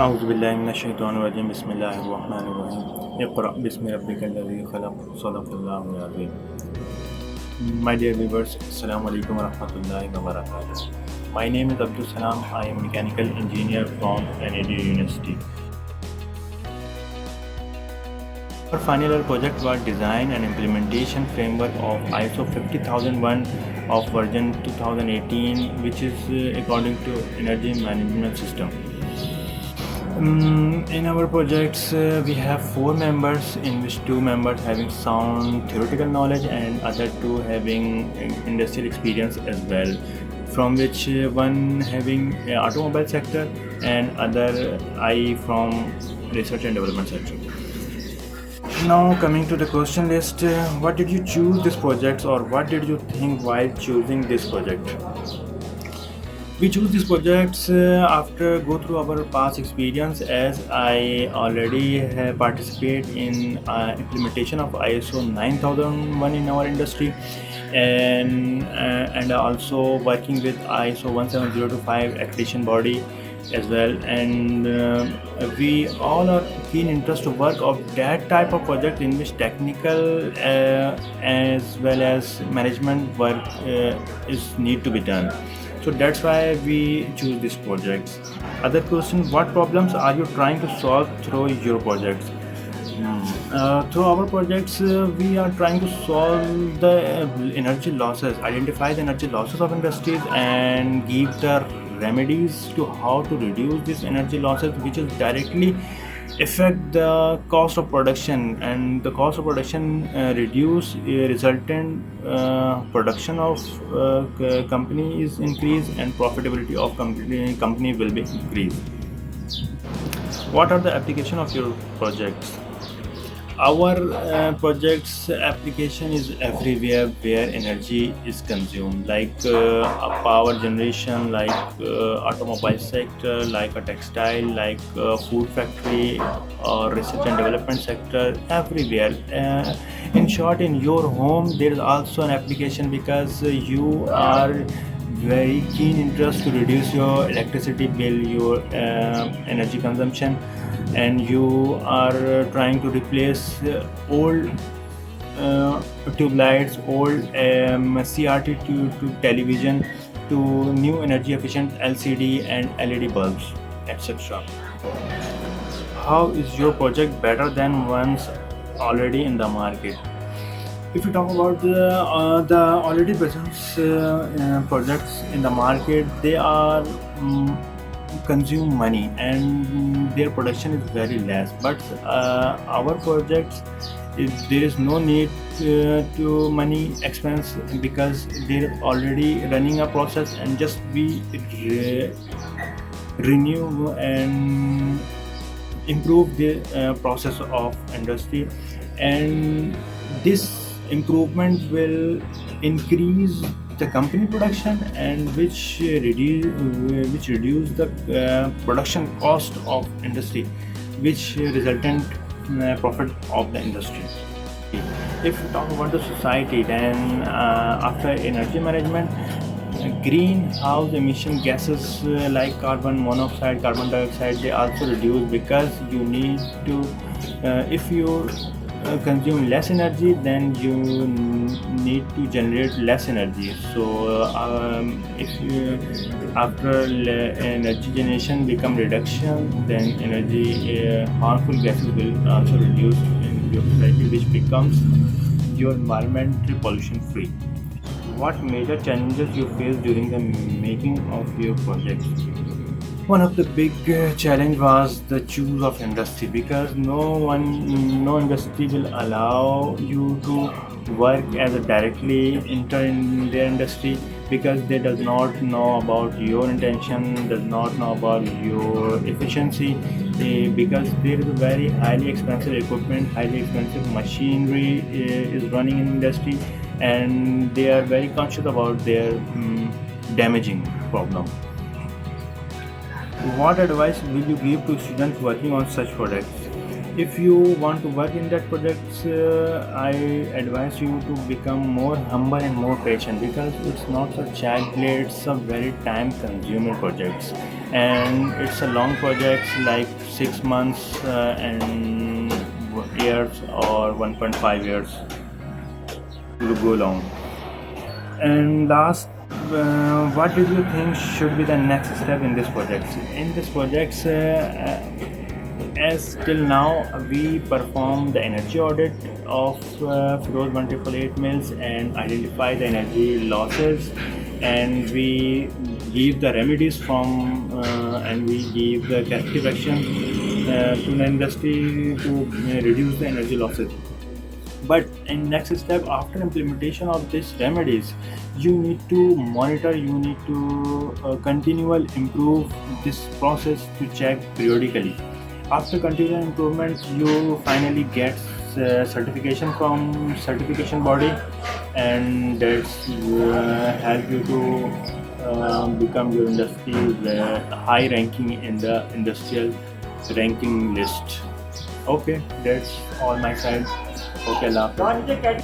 أعوذ بالله من الشيطان الرجيم بسم الله الرحمن الرحيم اقرأ باسم ربك الذي خلق صدق الله العظيم. My dear viewers, Assalamu alaikum wa rahmatullahi wa barakatuh. My name is Abdul Salam. I am a mechanical engineer from NAD University. Our final year project was design and implementation framework of ISO 50001 of version 2018, which is according to energy management system. In our projects, we have 4 members, in which 2 members having sound theoretical knowledge and other 2 having industrial experience as well, from which one having automobile sector and other I from research and development sector. Now coming to the question list, what did you choose this project, or what did you think while choosing this project? We choose these projects after go through our past experience, as I already have participated in implementation of ISO 9001 in our industry, and also working with ISO 17025 accreditation body as well, and we all are keen interest to work of that type of project in which technical as well as management work is need to be done. So that's why we choose these projects. Other question: what problems are you trying to solve through your projects? Through our projects, we are trying to solve the energy losses, identify the energy losses of industries, and give the remedies to how to reduce these energy losses, which is directly affect the cost of production, and the cost of production reduce resultant production of company is increased, and profitability of company will be increased. What are the application of your projects? Our project's application is everywhere where energy is consumed, like a power generation, like automobile sector, like a textile, like food factory, or research and development sector, everywhere. In short, in your home, there is also an application, because you are very keen interest to reduce your electricity bill, your energy consumption, and you are trying to replace old tube lights, old CRT to television, to new energy efficient LCD and LED bulbs, etc. How is your project better than ones already in the market? If you talk about the already present projects in the market, they are consume money, and their production is very less. But our projects, there is no need to money expense, because they're already running a process, and just we renew and improve the process of industry, and this improvement will increase the company production, and which reduce the production cost of industry, which resultant profit of the industry. If you talk about the society, then after energy management, greenhouse emission gases like carbon monoxide, carbon dioxide, they also reduce, because you need to if you consume less energy, then you need to generate less energy. So if you, after energy generation become reduction, then energy harmful gases will also reduce in your society, which becomes your environment pollution free. What major challenges you face during the making of your projects? One of the big challenge was the choose of industry, because no industry will allow you to work as a directly enter in their industry, because they does not know about your intention, does not know about your efficiency, because there is a very highly expensive equipment, highly expensive machinery is running in industry, and they are very conscious about their damaging problem. What advice will you give to students working on such projects? If you want to work in that projects, I advise you to become more humble and more patient, because it's not a child play, it's a very time consuming projects. and it's a long project like 6 months and years or 1.5 years to go long. And last, what do you think should be the next step in this project? In this project, as till now, we perform the energy audit of Feroz 188 mills and identify the energy losses, and we give the remedies from and we give the corrective action to the industry to reduce the energy losses. But in next step, after implementation of these remedies, you need to monitor, you need to continual improve this process to check periodically. After continual improvement, you finally get certification from certification body, and that's help you to become your industry high ranking in the industrial ranking list. Okay, that's all my side. Okay, Allah Hafiz.